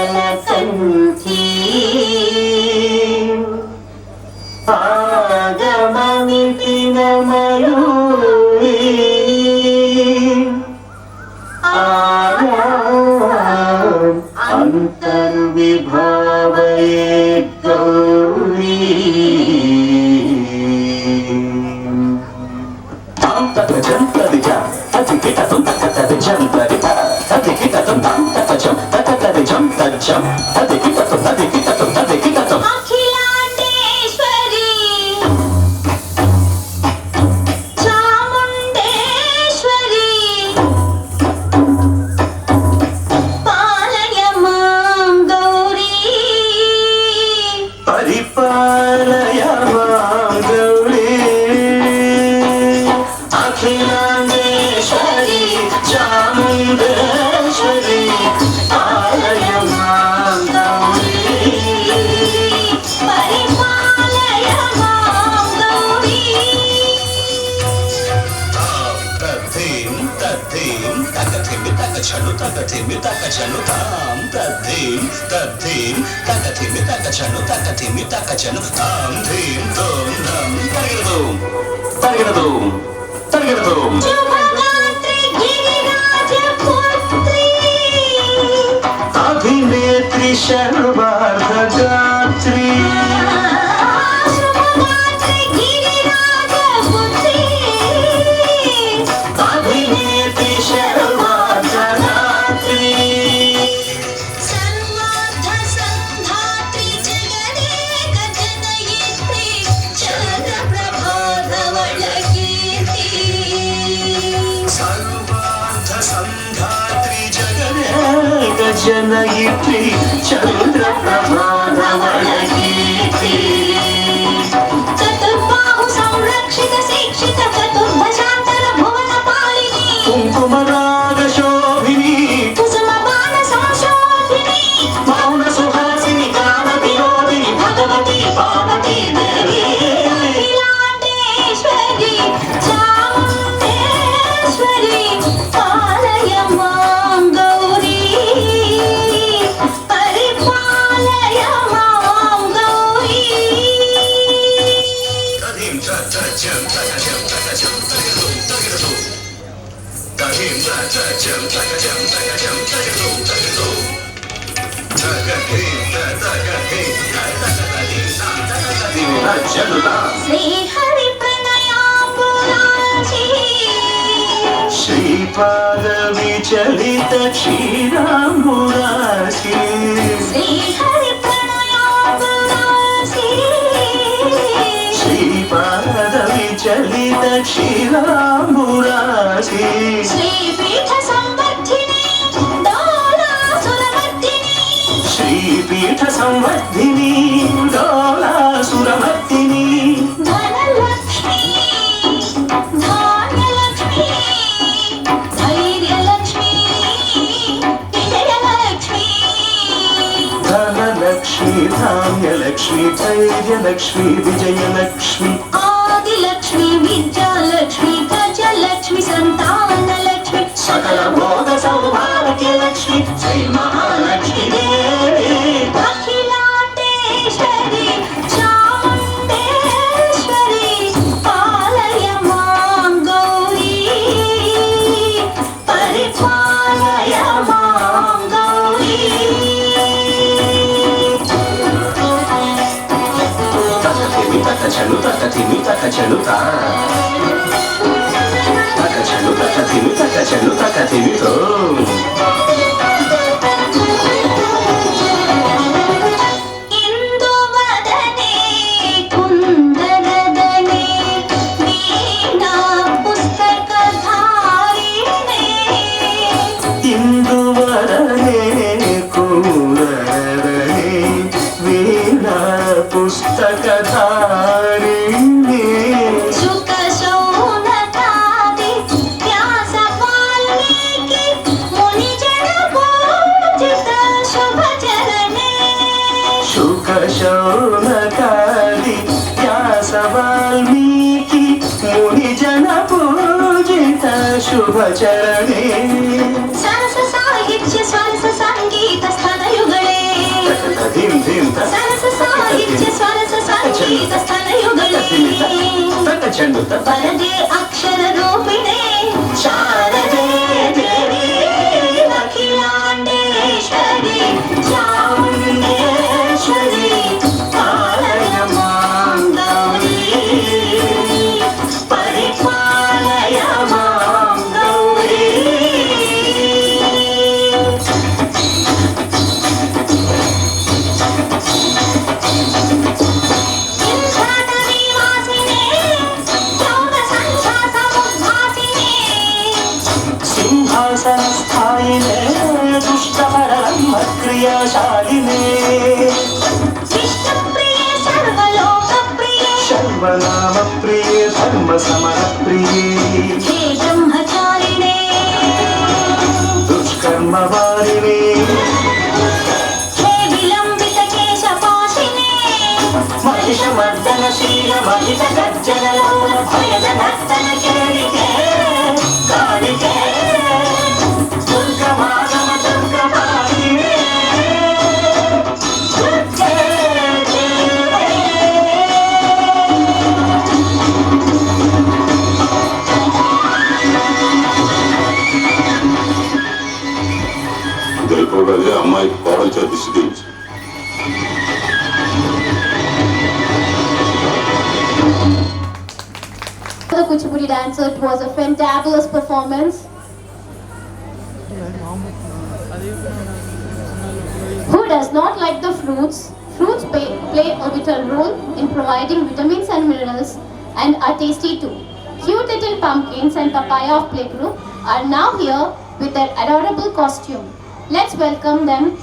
उपनिषदुद्यानकेलिकलकण्ठी आगममिति नमयूरी अन्तर्विभावये गौरी అఖిలాండేశ్వరి చాముండేశ్వరి పాలయ మాం గౌరీ పరిపాలయ మాం గౌరీ అఖిలాండేశ్వరి చాముండేశ్వరి పాలయ మాం గౌరీ పరిపాలయ మాం గౌరీ తద్ధీం తద్ధీం తగధిమి తగచను తగధిమి తగచను తాం తద్ధీం తద్ధీం తగధిమి తగచను తగధిమి తగచను తాం ధీం తోం నం తగిరదోం తగిరదోం తగిరదోం శుభగాత్రి గిరిరాజ పుత్రి అభినేత్రి శర్వార్ధగాత్రి శుభగాత్రి గిరిరాజ పుత్రి అభినేత్రి శర్వార్ధగాత్రి సర్వార్థ సంధాత్రి జగదేక జనయిత్రి చంద్రప్రభాధవళ కీర్తి సర్వార్థ సంధాత్రి జగదే జనయిత్రి చంద్రప్రభాధవళ కీర్తి చతుర్బాహు సంరక్షిత శిక్షిత చతుర్భశాంతర భువన పాలిని కుంకుమరాగ శోభిని కుసుమ బాణ సంశోభిని మౌన సుహాసిని గాన వినోదిని భగవతి పార్వతీ దేవి అఖిలాండేశ్వరి చాముండేశ్వరి పాలయ మాం గౌరీ పరిపాలయ మాం గౌరీ తధీం తచ్చం తగచం తగచం తగిరదోం తగిరదోం తధీం తచ్చం తగచం తగచం తగిరదోం తగిరదోం తగధీం తగధీం తగధీం తగధీం జనుతా శ్రీహరి ప్రణయాంబురాశి శ్రీపాద విచలిత క్షీరాంబురాశి శ్రీహరి ప్రణయాంబురాశి శ్రీపాద విచలిత క్షీరాంబురాశి శ్రీపీఠ సంవర్ధిని డోలాసురమర్దిని శ్రీపీఠ సంవర్ధిని డోలాసురమర్దిని ధనలక్ష్మి ధాన్యలక్ష్మి ధైర్యలక్ష్మి విజయలక్ష్మి ధనలక్ష్మి ధాన్యలక్ష్మి ధైర్యలక్ష్మి విజయలక్ష్మి ఆదిలక్ష్మి విద్యాలక్ష్మి గజలక్ష్మి సంతానలక్ష్మి సకల భోగ సౌభాగ్యలక్ష్మి శ్రీ మహాలక్ష్మి దేవి అఖిలాండేశ్వరి చాముండేశ్వరి తిమి తక చను తక తిమి తక చను తా తక చను తక తిమి తక చను తక తిమి తో ఇందువదనే కుందనదనే వీణా పుస్తకధారిణే ఇందువరనే కూరనే వీణా పుస్తకధారిణి శుక శౌనకాది వ్యాస వాల్మీకి ముని జన పూజిత శుభచరణే శుక శౌనకాది వ్యాస వాల్మీకి ముని జన పూజిత శుభచరణే సరస సాహిత్య స్వరస సంగీత స్థనయుగళే ధిం ధిం సరస సాహిత్య స్వరస సంగీత స్థనయుగళే తక చను తక వరదే అక్షర రూపిణే శారదే దేవి అఖిలాండేశ్వరి చాముండేశ్వరి పాలయ మాం గౌరీ పరిపాలయ మాం గౌరీ ఇంద్రాటవీవాసినే యోగ సంఖ్యా సముద్భాసినే సింహాసనస్థాయినే దుష్టపరబ్రహ్మ క్రియాశాలినే విష్ణుప్రియే సర్వలోకప్రియే శర్వనామ ప్రియే ధర్మ సమర ప్రియే హే బ్రహ్మచారిణే దుష్కర్మ వారినే హే విలంబిత కేశపాశినే మహిషమర్దనశీల మహిత గర్జన లౌన భయద నర్తన కేళికే కాళికే దుర్గమాగమ దుర్గమాలినే దుర్గే గెలుపడాలి అమ్మాయికి కోడలు చేసి తీయించు. The Kuchipudi dancer, it was a fantabulous performance. Who does not like the fruits? Fruits play a vital role in providing vitamins and minerals and are tasty too. Cute little pumpkins and papaya of playgroup are now here with their adorable costume. Let's welcome them